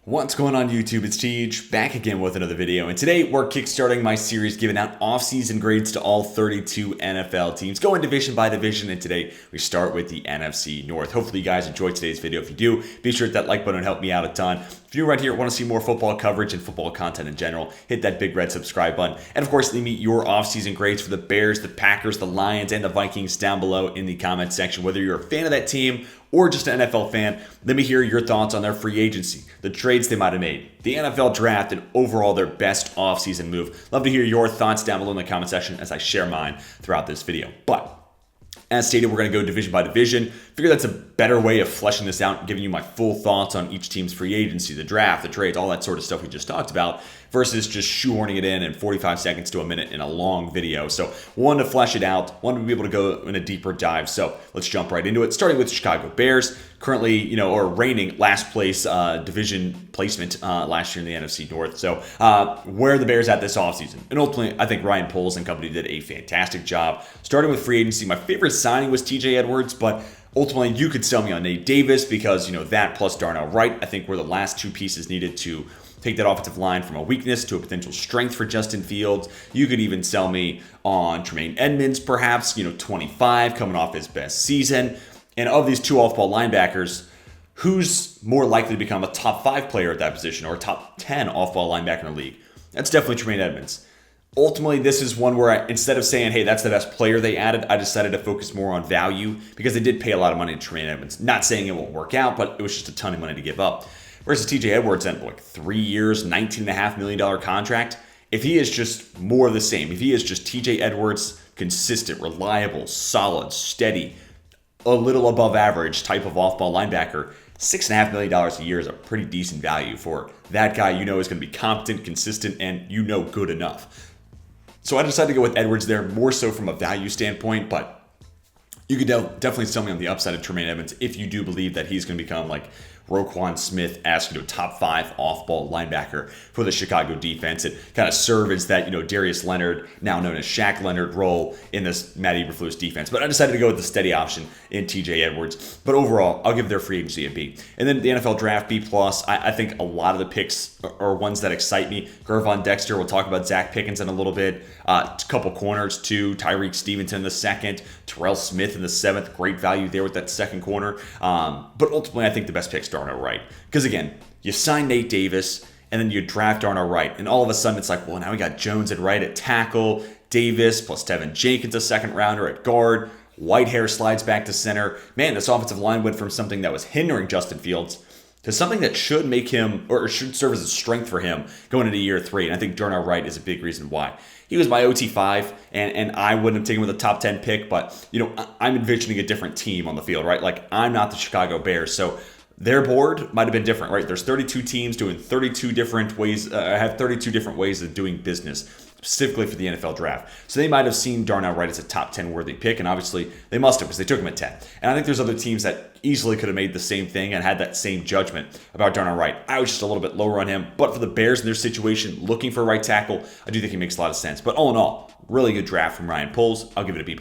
What's going on YouTube? It's Teej, back again with another video, and today we're kickstarting my series giving out off-season grades to all 32 NFL teams, going division by division, and today we start with the NFC North. Hopefully you guys enjoyed today's video. If you do, be sure to hit that like button and help me out a ton. If you're right here want to see more football coverage and football content in general, hit that big red subscribe button, and of course leave me your off-season grades for the Bears, the Packers, the Lions, and the Vikings down below in the comment section. Whether you're a fan of that team or just an NFL fan, let me hear your thoughts on their free agency, the trades they might have made, the NFL draft, and overall their best offseason move. Love to hear your thoughts down below in the comment section as I share mine throughout this video. But as stated, we're going to go division by division. Figure that's a better way of fleshing this out and giving you my full thoughts on each team's free agency, the draft, the trades, all that sort of stuff we just talked about, versus just shoehorning it in 45 seconds to a minute in a long video. So one to flesh it out, one to be able to go in a deeper dive. So let's jump right into it, starting with Chicago Bears, currently, or reigning last place division placement last year in the NFC North. So where are the Bears at this offseason? And ultimately, I think Ryan Poles and company did a fantastic job. Starting with free agency, my favorite signing was TJ Edwards, but ultimately, you could sell me on Nate Davis because, that plus Darnell Wright, I think were the last two pieces needed to take that offensive line from a weakness to a potential strength for Justin Fields. You could even sell me on Tremaine Edmonds, perhaps, 25, coming off his best season. And of these two off-ball linebackers, who's more likely to become a top 5 player at that position or a top 10 off-ball linebacker in the league? That's definitely Tremaine Edmonds. Ultimately, this is one where instead of saying, hey, that's the best player they added, I decided to focus more on value because they did pay a lot of money to Tremaine Edmonds. Not saying it won't work out, but it was just a ton of money to give up. Versus TJ Edwards at 3 years, $19.5 million contract. If he is just more of the same, if he is just TJ Edwards, consistent, reliable, solid, steady, a little above average type of off-ball linebacker, $6.5 million a year is a pretty decent value for that guy is going to be competent, consistent, and good enough. So I decided to go with Edwards there, more so from a value standpoint, but you could definitely sell me on the upside of Tremaine Edmonds if you do believe that he's going to become like Roquan Smith-esque, top 5 off-ball linebacker for the Chicago defense and kind of serve as that, Darius Leonard, now known as Shaq Leonard role in this Matt Eberflus defense. But I decided to go with the steady option in TJ Edwards. But overall, I'll give their free agency a B. And then the NFL draft, B+. I think a lot of the picks are ones that excite me. Gervon Dexter, we'll talk about Zach Pickens in a little bit. A couple corners, too. Tyreek Stevenson in the 2nd. Terrell Smith in the 7th. Great value there with that 2nd corner. But ultimately, I think the best pick's Darnell Wright. Because again, you sign Nate Davis and then you draft Darnell Wright. And all of a sudden it's like, well, now we got Jones at right at tackle, Davis plus Tevin Jenkins, a 2nd rounder at guard. Whitehair slides back to center. Man, this offensive line went from something that was hindering Justin Fields to something that should make him, or should serve as a strength for him going into year 3. And I think Darnell Wright is a big reason why. He was my OT5, and I wouldn't have taken him with a top 10 pick, but, I'm envisioning a different team on the field, right? Like, I'm not the Chicago Bears, so their board might have been different, right? There's 32 teams doing 32 different ways, have 32 different ways of doing business, specifically for the NFL draft. So they might have seen Darnell Wright as a top 10 worthy pick, and obviously they must have because they took him at 10. And I think there's other teams that easily could have made the same thing and had that same judgment about Darnell Wright. I was just a little bit lower on him, but for the Bears in their situation, looking for a right tackle, I do think he makes a lot of sense. But all in all, really good draft from Ryan Poles. I'll give it a B+.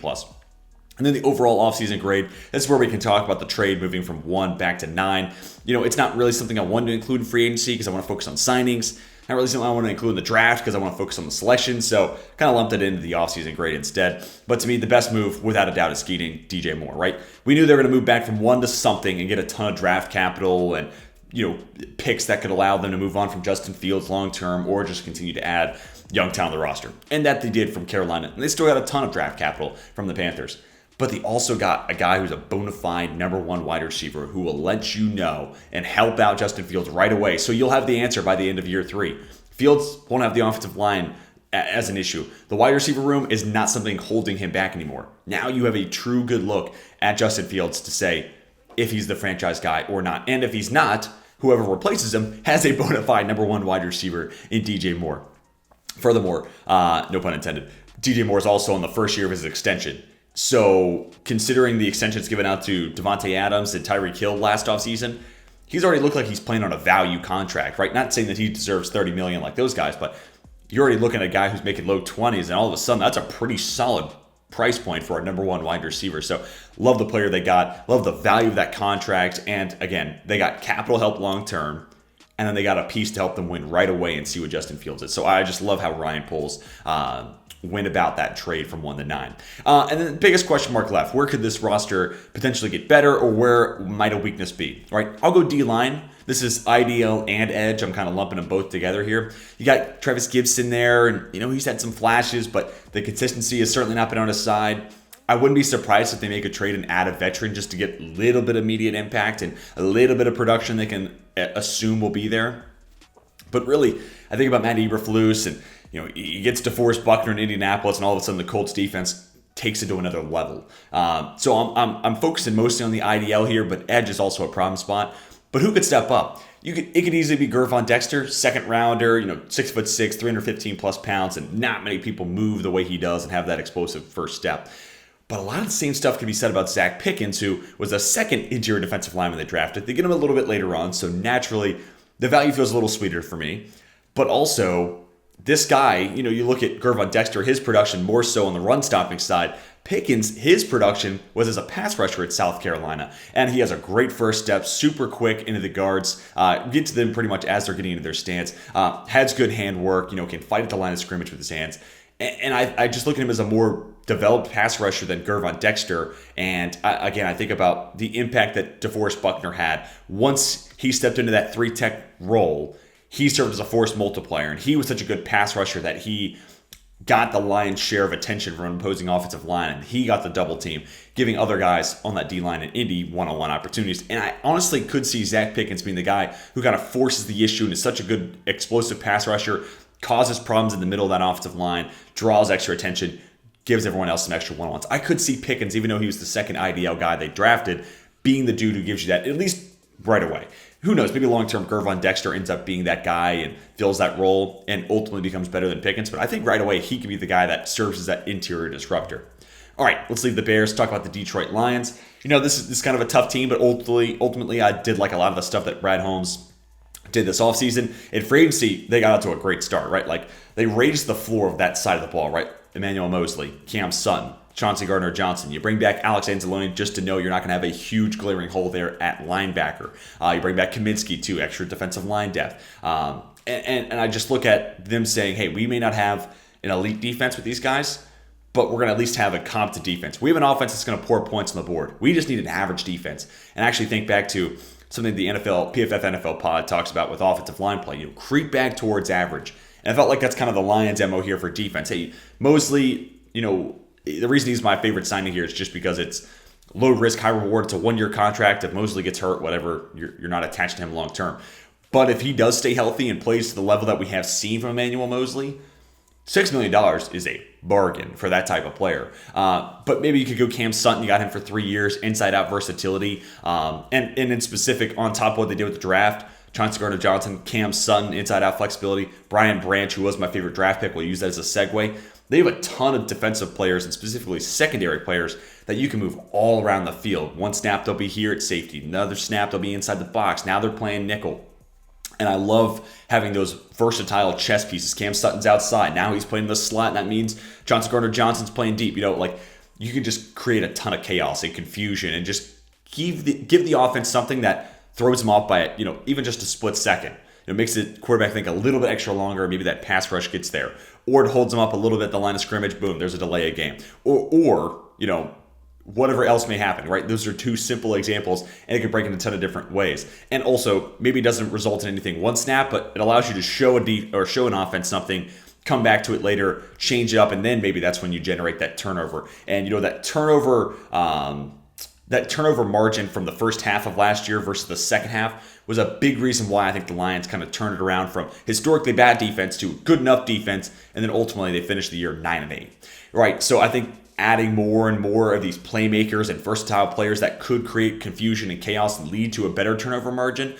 And then the overall offseason grade, that's where we can talk about the trade moving from 1 back to 9. It's not really something I wanted to include in free agency because I want to focus on signings. Not really something I want to include in the draft because I want to focus on the selection. So kind of lumped it into the offseason grade instead. But to me, the best move, without a doubt, is getting DJ Moore, right? We knew they were going to move back from 1 to something and get a ton of draft capital and, picks that could allow them to move on from Justin Fields long-term or just continue to add young talent to the roster. And that they did from Carolina. And they still got a ton of draft capital from the Panthers. But they also got a guy who's a bona fide number 1 wide receiver who will let you know and help out Justin Fields right away. So you'll have the answer by the end of year 3. Fields won't have the offensive line as an issue. The wide receiver room is not something holding him back anymore. Now you have a true good look at Justin Fields to say if he's the franchise guy or not. And if he's not, whoever replaces him has a bona fide number 1 wide receiver in DJ Moore. Furthermore, no pun intended, DJ Moore is also on the first year of his extension. So considering the extensions given out to Devontae Adams and Tyreek Hill last offseason, he's already looked like he's playing on a value contract, right? Not saying that he deserves $30 million like those guys, but you're already looking at a guy who's making low 20s, and all of a sudden that's a pretty solid price point for a #1 wide receiver. So love the player they got, love the value of that contract, and again, they got capital help long term, and then they got a piece to help them win right away and see what Justin Fields is. So I just love how Ryan Poles went about that trade from 1 to 9. And then the biggest question mark left, where could this roster potentially get better, or where might a weakness be? Right, I'll go D-line. This is IDL and edge. I'm kind of lumping them both together here. You got Travis Gibson there, and he's had some flashes, but the consistency has certainly not been on his side. I wouldn't be surprised if they make a trade and add a veteran just to get a little bit of immediate impact and a little bit of production they can assume will be there. But really, I think about Matt Eberflus, and he gets DeForest Buckner in Indianapolis, and all of a sudden the Colts defense takes it to another level. So I'm focusing mostly on the IDL here, but edge is also a problem spot. But who could step up? It could easily be Gervon Dexter, second rounder, 6'6", 315 plus pounds, and not many people move the way he does and have that explosive first step. But a lot of the same stuff can be said about Zach Pickens, who was a second interior defensive lineman they drafted. They get him a little bit later on, so naturally the value feels a little sweeter for me. But also, this guy, you look at Gervon Dexter, his production more so on the run stopping side. Pickens, his production was as a pass rusher at South Carolina, and he has a great first step, super quick into the guards, get to them pretty much as they're getting into their stance, has good hand work, can fight at the line of scrimmage with his hands. And I just look at him as a more developed pass rusher than Gervon Dexter. And again, I think about the impact that DeForest Buckner had. Once he stepped into that 3-tech role, he served as a force multiplier, and he was such a good pass rusher that he got the lion's share of attention from an opposing offensive line, and he got the double team, giving other guys on that D-line in Indy one-on-one opportunities. And I honestly could see Zach Pickens being the guy who kind of forces the issue and is such a good explosive pass rusher, causes problems in the middle of that offensive line, draws extra attention, gives everyone else some extra one-on-ones. I could see Pickens, even though he was the second IDL guy they drafted, being the dude who gives you that at least right away. Who knows, maybe long-term Gervon Dexter ends up being that guy and fills that role and ultimately becomes better than Pickens. But I think right away he could be the guy that serves as that interior disruptor. All right, let's leave the Bears, talk about the Detroit Lions. This is kind of a tough team, but ultimately I did like a lot of the stuff that Brad Holmes did this offseason. In free agency, they got out to a great start, right? Like, they raised the floor of that side of the ball, right? Emmanuel Mosley, Cam Sutton, Chauncey Gardner-Johnson. You bring back Alex Anzalone just to know you're not going to have a huge glaring hole there at linebacker. You bring back Kaminsky too, extra defensive line depth. And I just look at them saying, hey, we may not have an elite defense with these guys, but we're going to at least have a competent defense. We have an offense that's going to pour points on the board. We just need an average defense. And actually think back to something the PFF NFL pod talks about with offensive line play. Creep back towards average. And I felt like that's kind of the Lions' MO here for defense. Hey, Mosley, the reason he's my favorite signing here is just because it's low risk, high reward. It's a 1-year contract. If Mosley gets hurt, whatever, you're not attached to him long term. But if he does stay healthy and plays to the level that we have seen from Emmanuel Mosley, $6 million is a bargain for that type of player. But maybe you could go Cam Sutton. You got him for 3 years, inside-out versatility. And in specific, on top of what they did with the draft, Chauncey Gardner-Johnson, Cam Sutton, inside-out flexibility. Brian Branch, who was my favorite draft pick, we'll use that as a segue. They have a ton of defensive players and specifically secondary players that you can move all around the field. One snap, they'll be here at safety. Another snap, they'll be inside the box. Now they're playing nickel. And I love having those versatile chess pieces. Cam Sutton's outside. Now he's playing the slot, and that means Chauncey Gardner-Johnson's playing deep. You can just create a ton of chaos and confusion and just give the offense something that throws them off by, even just a split second. It makes the quarterback think a little bit extra longer. Maybe that pass rush gets there. Or it holds them up a little bit at the line of scrimmage. Boom, there's a delay of game. Or whatever else may happen, right? Those are two simple examples, and it can break in a ton of different ways. And also, maybe it doesn't result in anything one snap, but it allows you to show an offense something, come back to it later, change it up, and then maybe that's when you generate that turnover. And that turnover margin from the first half of last year versus the second half was a big reason why I think the Lions kind of turned it around from historically bad defense to good enough defense, and then ultimately they finished the year 9-8. Right, so I think adding more and more of these playmakers and versatile players that could create confusion and chaos and lead to a better turnover margin,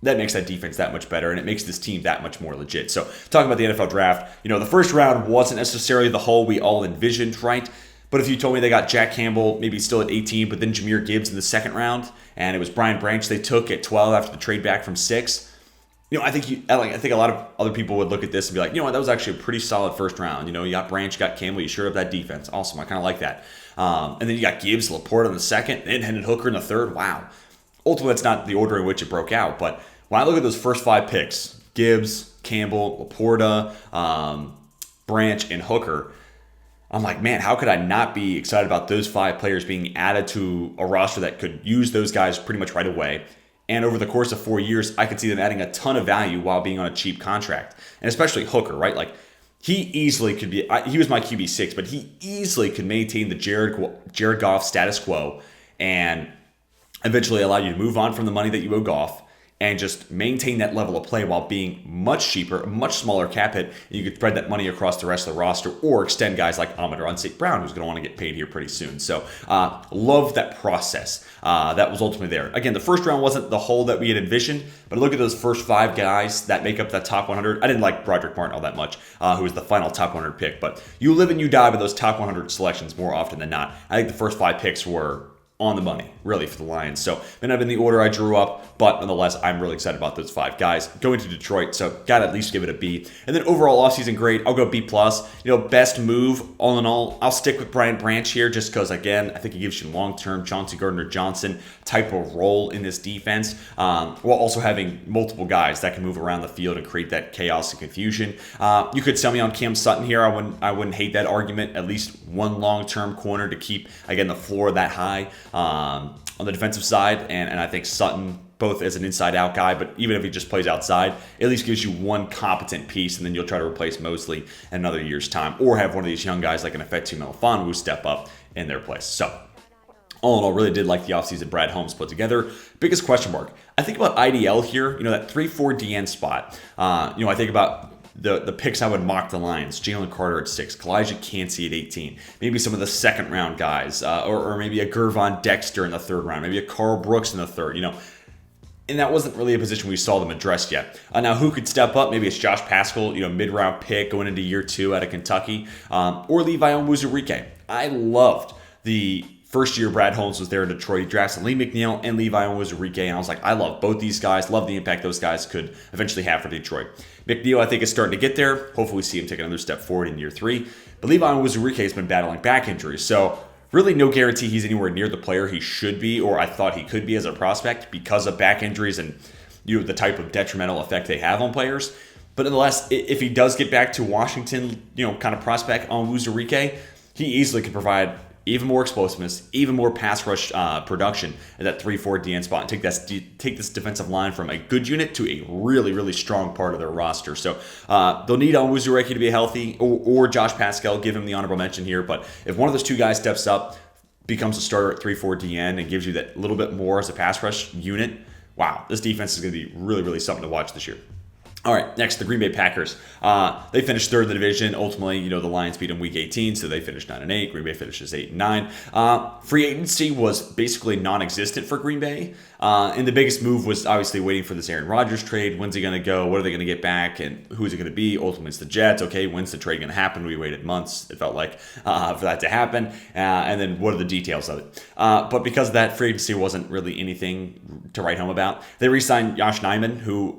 that makes that defense that much better, and it makes this team that much more legit. So talking about the NFL draft, the first round wasn't necessarily the hole we all envisioned, right? But if you told me they got Jack Campbell, maybe still at 18, but then Jahmyr Gibbs in the second round, and it was Brian Branch they took at 12 after the trade back from 6, I think a lot of other people would look at this and be like, that was actually a pretty solid first round. You got Branch, you got Campbell, you shored up that defense. Awesome. I kind of like that. And then you got Gibbs, Laporta in the second, and Hendon Hooker in the third. Wow. Ultimately, that's not the order in which it broke out. But when I look at those first 5 picks, Gibbs, Campbell, Laporta, Branch, and Hooker, I'm like, man, how could I not be excited about those 5 players being added to a roster that could use those guys pretty much right away? And over the course of 4 years, I could see them adding a ton of value while being on a cheap contract. And especially Hooker, right? Like, he easily could be, he was my QB6, but he easily could maintain the Jared Goff status quo and eventually allow you to move on from the money that you owe Goff and just maintain that level of play while being much cheaper, a much smaller cap hit. And you could spread that money across the rest of the roster or extend guys like Amon-Ra St. Brown, who's going to want to get paid here pretty soon. So love that process. That was ultimately there. Again, the first round wasn't the hole that we had envisioned, but look at those first 5 guys that make up that top 100. I didn't like Broderick Martin all that much, who was the final top 100 pick, but you live and you die with those top 100 selections more often than not. I think the first 5 picks were on the money, really, for the Lions. So may not have been the order I drew up, but nonetheless, I'm really excited about those 5 guys going to Detroit. So got to at least give it a B. And then overall offseason grade, I'll go B+. Best move, all in all, I'll stick with Brian Branch here just because, again, I think he gives you long-term Chauncey Gardner-Johnson type of role in this defense, while also having multiple guys that can move around the field and create that chaos and confusion. You could sell me on Cam Sutton here. I wouldn't hate that argument. At least one long-term corner to keep, again, the floor that high on the defensive side, and I think Sutton, both as an inside-out guy, but even if he just plays outside, at least gives you one competent piece, and then you'll try to replace Mosley in another year's time, or have one of these young guys like an Efetu Melifonwu step up in their place. So, all in all, really did like the offseason Brad Holmes put together. Biggest question mark, I think about IDL here, that 3-4 DN spot. I think about the picks I would mock the Lions. Jalen Carter at 6, Kalijah Cansey at 18, maybe some of the second round guys, or maybe a Gervon Dexter in the third round, maybe a Carl Brooks in the third, and that wasn't really a position we saw them addressed yet. Now, who could step up? Maybe it's Josh Paschal, mid-round pick going into year 2 out of Kentucky, or Levi Onwuzurike. I loved the first year Brad Holmes was there in Detroit. He drafted Lee McNeil and Levi Onwuzurike, and I was like, I love both these guys, love the impact those guys could eventually have for Detroit. McNeil, I think, is starting to get there. Hopefully we see him take another step forward in year 3. But Levi Onwuzurike has been battling back injuries, so really no guarantee he's anywhere near the player he should be or I thought he could be as a prospect because of back injuries and the type of detrimental effect they have on players. But nonetheless, if he does get back to Washington, kind of prospect Onwuzurike, he easily could provide even more explosiveness, even more pass rush production at that 3-4 DN spot, and take this defensive line from a good unit to a really, really strong part of their roster. So they'll need Onwuzurike to be healthy, or Josh Paschal, give him the honorable mention here. But if one of those 2 guys steps up, becomes a starter at 3-4 DN, and gives you that little bit more as a pass rush unit, wow, this defense is going to be really, really something to watch this year. All right, next, the Green Bay Packers. They finished 3rd in the division. Ultimately, the Lions beat them week 18, so they finished 9-8. Green Bay finishes 8-9. Free agency was basically non-existent for Green Bay. And the biggest move was obviously waiting for this Aaron Rodgers trade. When's he going to go? What are they going to get back? And who's it going to be? Ultimately, it's the Jets. Okay, when's the trade going to happen? We waited months, it felt like, for that to happen. And then what are the details of it? But because of that, free agency wasn't really anything to write home about. They re-signed Josh Nijman, who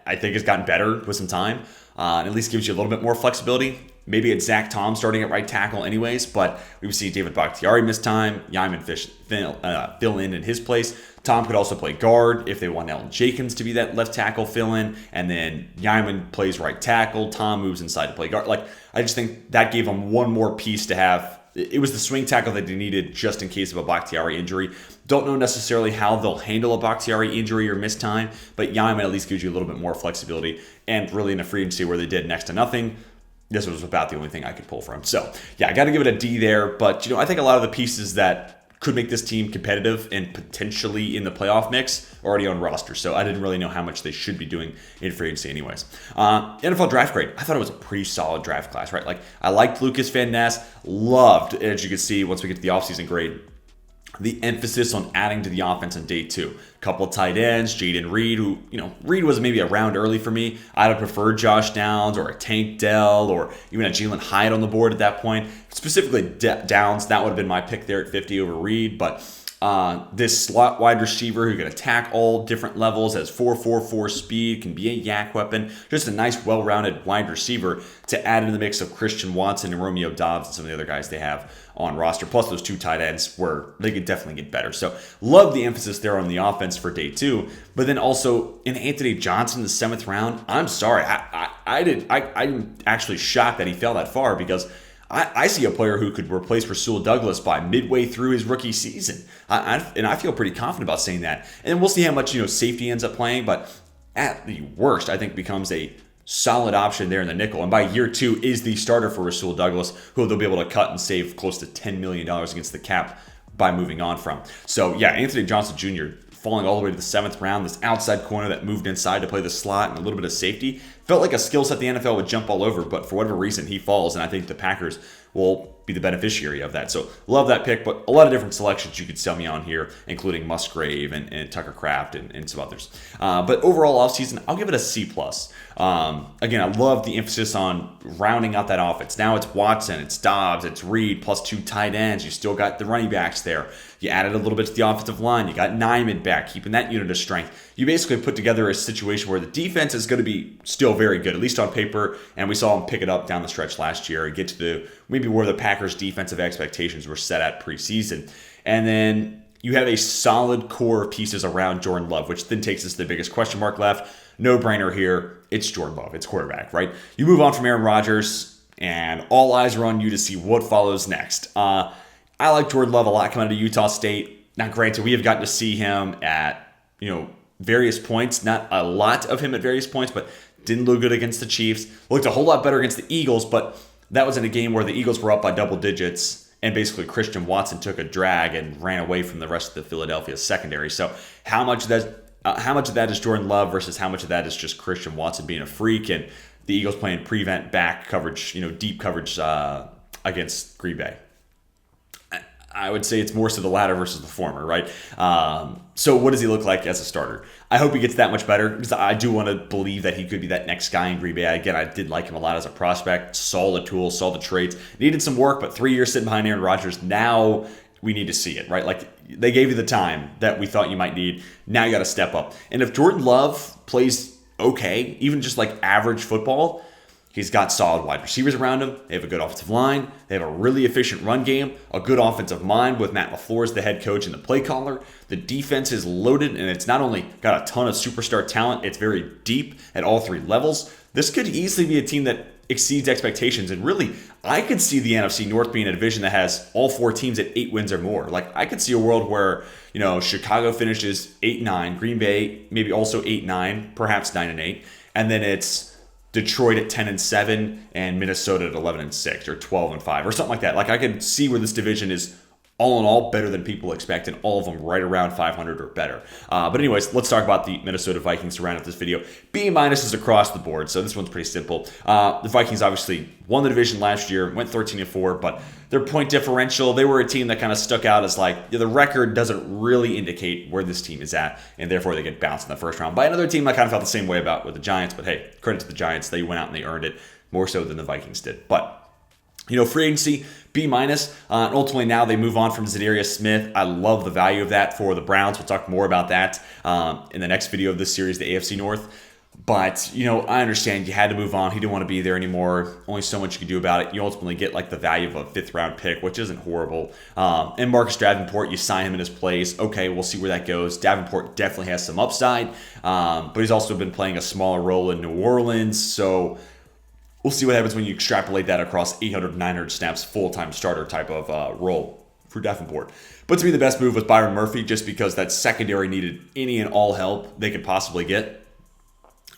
I think has gotten better with some time, and at least gives you a little bit more flexibility. Maybe it's Zach Tom starting at right tackle anyways, but we've seen David Bakhtiari miss time. Yaiman fill in his place. Tom could also play guard if they want Elton Jenkins to be that left tackle fill-in, and then Yaiman plays right tackle. Tom moves inside to play guard. I just think that gave them one more piece to have. It was the swing tackle that they needed just in case of a Bakhtiari injury. Don't know necessarily how they'll handle a Bakhtiari injury or missed time, but Yaiman at least gives you a little bit more flexibility. And really in a free agency where they did next to nothing, this was about the only thing I could pull from. So, yeah, I got to give it a D there. But, I think a lot of the pieces that could make this team competitive and potentially in the playoff mix already on roster. So I didn't really know how much they should be doing in free agency anyways. NFL draft grade. I thought it was a pretty solid draft class, right? I liked Lucas Van Ness. Loved, as you can see, once we get to the offseason grade, the emphasis on adding to the offense on day 2. A couple of tight ends, Jaden Reed, who, Reed was maybe a round early for me. I'd have preferred Josh Downs or a Tank Dell or even a Jalen Hyatt on the board at that point. Specifically Downs, that would have been my pick there at 50 over Reed, but This slot wide receiver who can attack all different levels, has 4.44 speed, can be a yak weapon. Just a nice, well-rounded wide receiver to add into the mix of Christian Watson and Romeo Doubs and some of the other guys they have on roster. Plus those 2 tight ends where they could definitely get better. So love the emphasis there on the offense for day 2. But then also in Anthony Johnson, the 7th round, I'm sorry. I'm actually shocked that he fell that far because I see a player who could replace Rasul Douglas by midway through his rookie season. And I feel pretty confident about saying that. And we'll see how much safety ends up playing, but at the worst, I think becomes a solid option there in the nickel. And by year 2 is the starter for Rasul Douglas, who they'll be able to cut and save close to $10 million against the cap by moving on from. So yeah, Anthony Johnson Jr. falling all the way to the 7th round, this outside corner that moved inside to play the slot and a little bit of safety. Felt like a skill set the NFL would jump all over, but for whatever reason, he falls, and I think the Packers will be the beneficiary of that. So love that pick, but a lot of different selections you could sell me on here, including Musgrave and Tucker Kraft and some others. But overall offseason, I'll give it a C+. Again, I love the emphasis on rounding out that offense. Now it's Watson, it's Dobbs, it's Reed, plus 2 tight ends. You still got the running backs there. You added a little bit to the offensive line. You got Nyman back, keeping that unit of strength. You basically put together a situation where the defense is going to be still very good, at least on paper, and we saw them pick it up down the stretch last year and get to maybe where the Packers' defensive expectations were set at preseason. And then you have a solid core of pieces around Jordan Love, which then takes us to the biggest question mark left. No-brainer here. It's Jordan Love. It's quarterback, right? You move on from Aaron Rodgers, and all eyes are on you to see what follows next. I like Jordan Love a lot coming out of Utah State. Now, granted, we have gotten to see him at, various points. Not a lot of him at various points, but didn't look good against the Chiefs. Looked a whole lot better against the Eagles, but that was in a game where the Eagles were up by double digits, and basically Christian Watson took a drag and ran away from the rest of the Philadelphia secondary. So how much of that is Jordan Love versus how much of that is just Christian Watson being a freak and the Eagles playing prevent back coverage, deep coverage against Green Bay? I would say it's more so the latter versus the former, right? So what does he look like as a starter? I hope he gets that much better because I do want to believe that he could be that next guy in Green Bay. Again, I did like him a lot as a prospect. Saw the tools, saw the traits. Needed some work, but 3 years sitting behind Aaron Rodgers. Now we need to see it, right? Like they gave you the time that we thought you might need. Now you got to step up. And if Jordan Love plays okay, even just like average football, he's got solid wide receivers around him. They have a good offensive line. They have a really efficient run game, a good offensive mind with Matt LaFleur as the head coach and the play caller. The defense is loaded, and it's not only got a ton of superstar talent, it's very deep at all 3 levels. This could easily be a team that exceeds expectations. And really, I could see the NFC North being a division that has all 4 teams at 8 wins or more. Like, I could see a world where, Chicago finishes 8-9, Green Bay maybe also 8-9, perhaps 9-8, and then it's Detroit at 10-7 and Minnesota at 11-6 or 12-5 or something like that. Like I could see where this division is all in all better than people expect, and all of them right around 500 or better. But anyways, let's talk about the Minnesota Vikings to round out this video. B- is across the board, so this one's pretty simple. The Vikings obviously won the division last year, went 13-4, but their point differential, they were a team that kind of stuck out as like, the record doesn't really indicate where this team is at, and therefore they get bounced in the first round by another team I kind of felt the same way about with the Giants. But hey, credit to the Giants. They went out and they earned it more so than the Vikings did. But free agency, B-. Ultimately, now they move on from Zadarius Smith. I love the value of that for the Browns. We'll talk more about that in the next video of this series, the AFC North. But, I understand you had to move on. He didn't want to be there anymore. Only so much you could do about it. You ultimately get like the value of a 5th-round pick, which isn't horrible. And Marcus Davenport, you sign him in his place. Okay, we'll see where that goes. Davenport definitely has some upside, but he's also been playing a smaller role in New Orleans, so we'll see what happens when you extrapolate that across 800, 900 snaps, full-time starter type of role for Davenport. But to me, the best move was Byron Murphy, just because that secondary needed any and all help they could possibly get.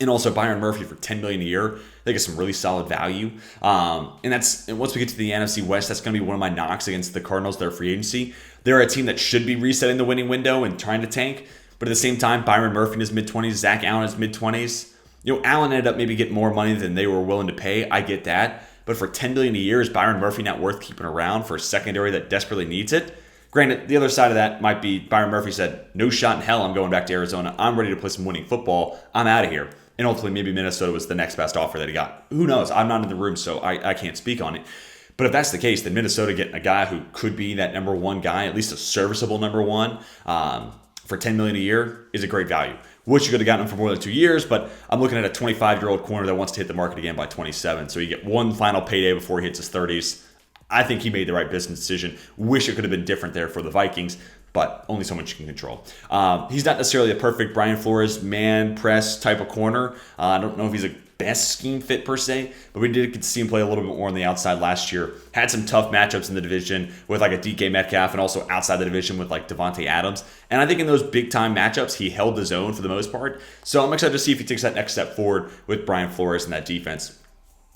And also Byron Murphy for $10 million a year, they get some really solid value. And once we get to the NFC West, that's going to be one of my knocks against the Cardinals, their free agency. They're a team that should be resetting the winning window and trying to tank. But at the same time, Byron Murphy in his mid-20s, Zach Allen in his mid-20s. Allen ended up maybe getting more money than they were willing to pay. I get that. But for $10 million a year, is Byron Murphy not worth keeping around for a secondary that desperately needs it? Granted, the other side of that might be Byron Murphy said, no shot in hell I'm going back to Arizona. I'm ready to play some winning football. I'm out of here. And ultimately, maybe Minnesota was the next best offer that he got. Who knows? I'm not in the room, so I can't speak on it. But if that's the case, then Minnesota getting a guy who could be that number one guy, at least a serviceable number one, for $10 million a year is a great value. Wish you could have gotten him for more than 2 years, but I'm looking at a 25-year-old corner that wants to hit the market again by 27. So you get one final payday before he hits his 30s. I think he made the right business decision. Wish it could have been different there for the Vikings, but only so much you can control. He's not necessarily a perfect Brian Flores man press type of corner. I don't know if he's a best scheme fit per se, but we did get to see him play a little bit more on the outside last year. Had some tough matchups in the division with like a DK Metcalf, and also outside the division with like Devontae Adams. And I think in those big time matchups, he held his own for the most part. So I'm excited to see if he takes that next step forward with Brian Flores and that defense.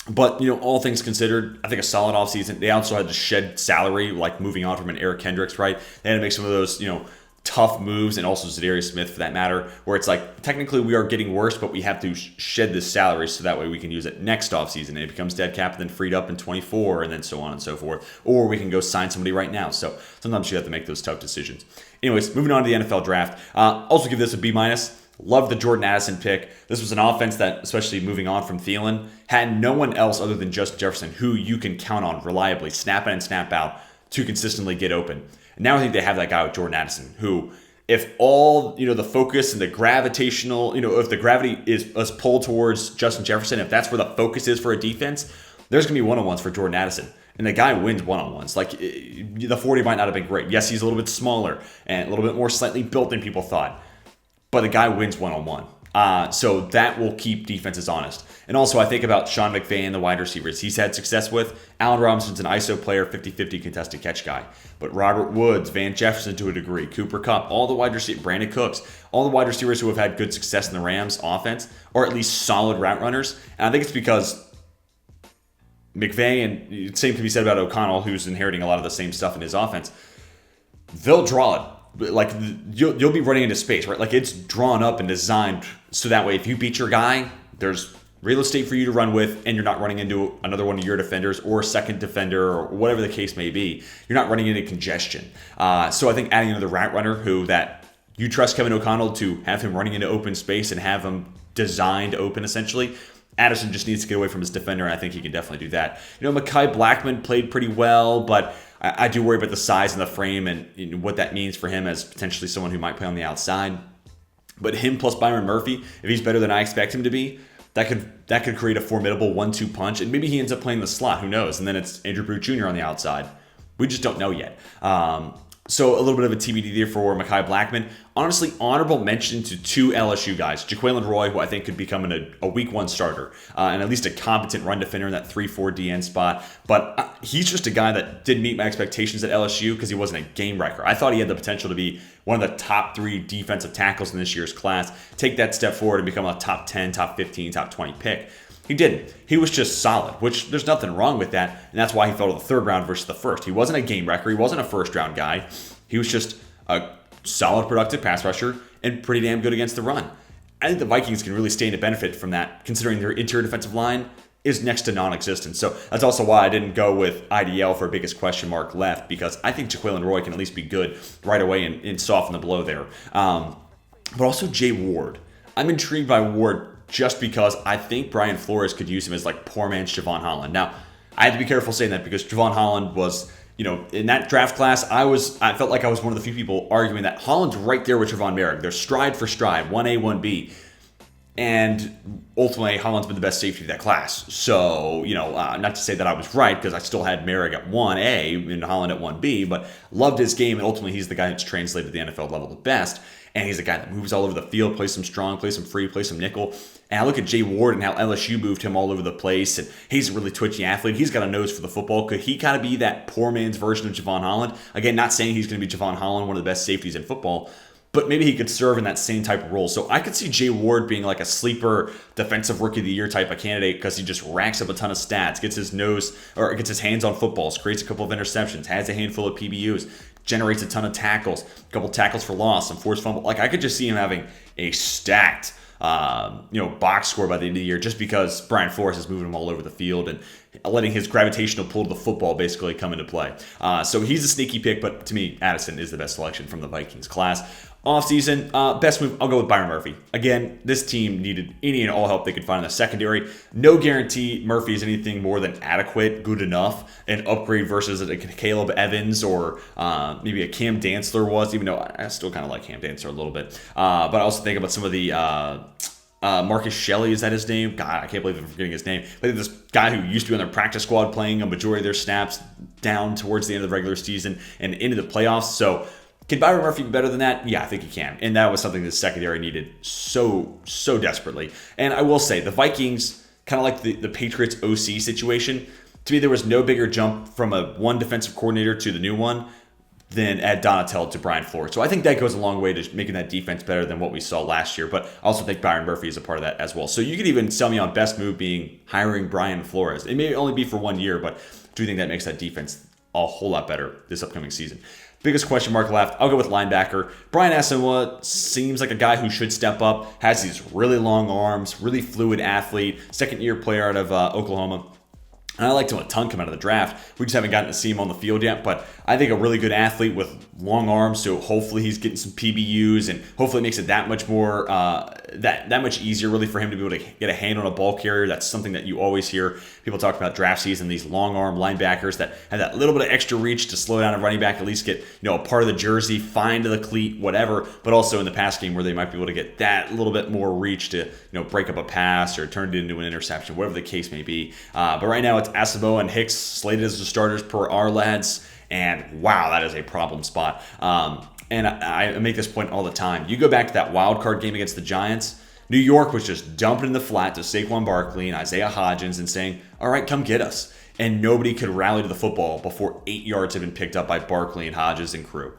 But, all things considered, I think a solid offseason. They also had to shed salary, like moving on from an Eric Kendricks, right? They had to make some of those, tough moves, and also Zadarius Smith for that matter, where it's like, technically we are getting worse, but we have to shed this salary so that way we can use it next offseason, and it becomes dead cap and then freed up in 24, and then so on and so forth. Or we can go sign somebody right now. So sometimes you have to make those tough decisions. Anyways, moving on to the NFL draft. Also give this a B-. Love the Jordan Addison pick. This was an offense that, especially moving on from Thielen, had no one else other than Justin Jefferson who you can count on reliably, snap in and snap out, to consistently get open. And now I think they have that guy with Jordan Addison, who, if all, the focus and the gravitational, if the gravity is pulled towards Justin Jefferson, if that's where the focus is for a defense, there's going to be one-on-ones for Jordan Addison. And the guy wins one-on-ones. Like, the 40 might not have been great. Yes, he's a little bit smaller and a little bit more slightly built than people thought. But the guy wins one-on-one. So that will keep defenses honest. And also, I think about Sean McVay and the wide receivers he's had success with. Allen Robinson's an ISO player, 50-50 contested catch guy. But Robert Woods, Van Jefferson to a degree, Cooper Kupp, all the wide receivers, Brandon Cooks, all the wide receivers who have had good success in the Rams offense are at least solid route runners. And I think it's because McVay, and same can be said about O'Connell, who's inheriting a lot of the same stuff in his offense, they'll draw it. Like, you'll be running into space, right? Like, it's drawn up and designed so that way if you beat your guy, there's real estate for you to run with, and you're not running into another one of your defenders or a second defender or whatever the case may be. You're not running into congestion. So I think adding another route runner who that you trust Kevin O'Connell to have him running into open space and have him designed open essentially. Addison just needs to get away from his defender, and I think he can definitely do that. Mekhi Blackmon played pretty well, but I do worry about the size and the frame and what that means for him as potentially someone who might play on the outside. But him plus Byron Murphy, if he's better than I expect him to be, that could create a formidable 1-2 punch. And maybe he ends up playing the slot. Who knows? And then it's Andrew Booth Jr. on the outside. We just don't know yet. So a little bit of a TBD there for Mekhi Blackmon. Honestly, honorable mention to two LSU guys. Jaquelin Roy, who I think could become a week one starter, and at least a competent run defender in that 3-4 DN spot. But he's just a guy that didn't meet my expectations at LSU because he wasn't a game wrecker. I thought he had the potential to be one of the top 3 defensive tackles in this year's class, take that step forward and become a top 10, top 15, top 20 pick. He didn't. He was just solid, which there's nothing wrong with that. And that's why he fell to the third round versus the first. He wasn't a game wrecker. He wasn't a first round guy. He was just a solid, productive pass rusher and pretty damn good against the run. I think the Vikings can really stand to benefit from that, considering their interior defensive line is next to non-existent. So that's also why I didn't go with IDL for biggest question mark left, because I think Jaquelin Roy can at least be good right away and soften the blow there. But also Jay Ward. I'm intrigued by Ward just because I think Brian Flores could use him as like poor man's Javon Holland. Now, I had to be careful saying that because Javon Holland was, in that draft class, I felt like I was one of the few people arguing that Holland's right there with Trevon Merrick. They're stride for stride, 1A, 1B. And ultimately, Holland's been the best safety of that class. So, not to say that I was right, because I still had Merrick at 1A and Holland at 1B, but loved his game, and ultimately he's the guy that's translated to the NFL level the best. And he's a guy that moves all over the field, plays some strong, plays some free, plays some nickel. And I look at Jay Ward and how LSU moved him all over the place, and he's a really twitchy athlete. He's got a nose for the football. Could he kind of be that poor man's version of Javon Holland? Again, not saying he's going to be Javon Holland, one of the best safeties in football, but maybe he could serve in that same type of role. So I could see Jay Ward being like a sleeper defensive rookie of the year type of candidate because he just racks up a ton of stats, gets his hands on footballs, creates a couple of interceptions, has a handful of PBUs, generates a ton of tackles, a couple tackles for loss, some forced fumble. Like, I could just see him having a stacked box score by the end of the year just because Brian Flores is moving him all over the field, and letting his gravitational pull to the football basically come into play. So he's a sneaky pick, but to me, Addison is the best selection from the Vikings class. Offseason, best move, I'll go with Byron Murphy. Again, this team needed any and all help they could find in the secondary. No guarantee Murphy is anything more than adequate, good enough, an upgrade versus a Caleb Evans or maybe a Cam Dantzler was, even though I still kind of like Cam Dantzler a little bit. But I also think about some of the Marcus Shelley, is that his name? God, I can't believe I'm forgetting his name. But this guy who used to be on their practice squad playing a majority of their snaps down towards the end of the regular season and into the playoffs. So can Byron Murphy be better than that? Yeah, I think he can. And that was something the secondary needed so desperately. And I will say, the Vikings, kind of like the Patriots OC situation, to me, there was no bigger jump from one defensive coordinator to the new one than add Donatell to Brian Flores. So I think that goes a long way to making that defense better than what we saw last year. But I also think Byron Murphy is a part of that as well. So you could even sell me on best move being hiring Brian Flores. It may only be for 1 year, but I do think that makes that defense a whole lot better this upcoming season. Biggest question mark left, I'll go with linebacker. Brian Asamoah seems like a guy who should step up, has these really long arms, really fluid athlete, second-year player out of Oklahoma. And I liked him a ton coming out of the draft. We just haven't gotten to see him on the field yet, but I think a really good athlete with long arms, so hopefully he's getting some PBUs and hopefully it makes it that much more, that much easier really for him to be able to get a hand on a ball carrier. That's something that you always hear people talk about draft season, these long arm linebackers that have that little bit of extra reach to slow down a running back, at least get, a part of the jersey, find the cleat, whatever, but also in the pass game where they might be able to get that little bit more reach to, break up a pass or turn it into an interception, whatever the case may be. But right now it's Asamoah and Hicks slated as the starters per our lads. And wow, that is a problem spot. And I make this point all the time. You go back to that wild card game against the Giants, New York was just dumping in the flat to Saquon Barkley and Isaiah Hodgins and saying, all right, come get us. And nobody could rally to the football before 8 yards had been picked up by Barkley and Hodges and crew.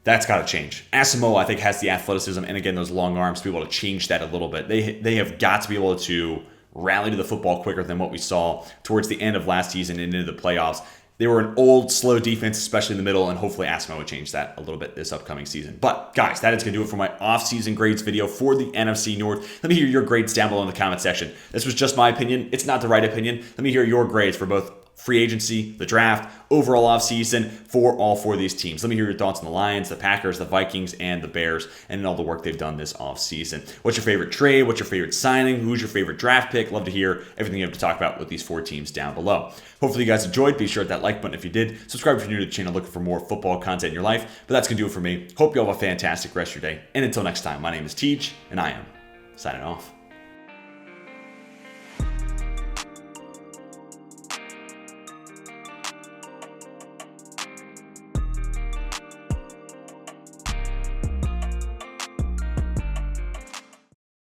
That's got to change. Asamoah, I think, has the athleticism and, again, those long arms to be able to change that a little bit. They have got to be able to rally to the football quicker than what we saw towards the end of last season and into the playoffs. They were an old, slow defense, especially in the middle, and hopefully Asamoah will change that a little bit this upcoming season. But, guys, that is going to do it for my off-season grades video for the NFC North. Let me hear your grades down below in the comment section. This was just my opinion. It's not the right opinion. Let me hear your grades for both free agency, the draft, overall offseason for all four of these teams. Let me hear your thoughts on the Lions, the Packers, the Vikings, and the Bears, and all the work they've done this offseason. What's your favorite trade? What's your favorite signing? Who's your favorite draft pick? Love to hear everything you have to talk about with these four teams down below. Hopefully you guys enjoyed. Be sure to hit that like button if you did. Subscribe if you're new to the channel looking for more football content in your life. But that's going to do it for me. Hope you all have a fantastic rest of your day. And until next time, my name is Teej, and I am signing off.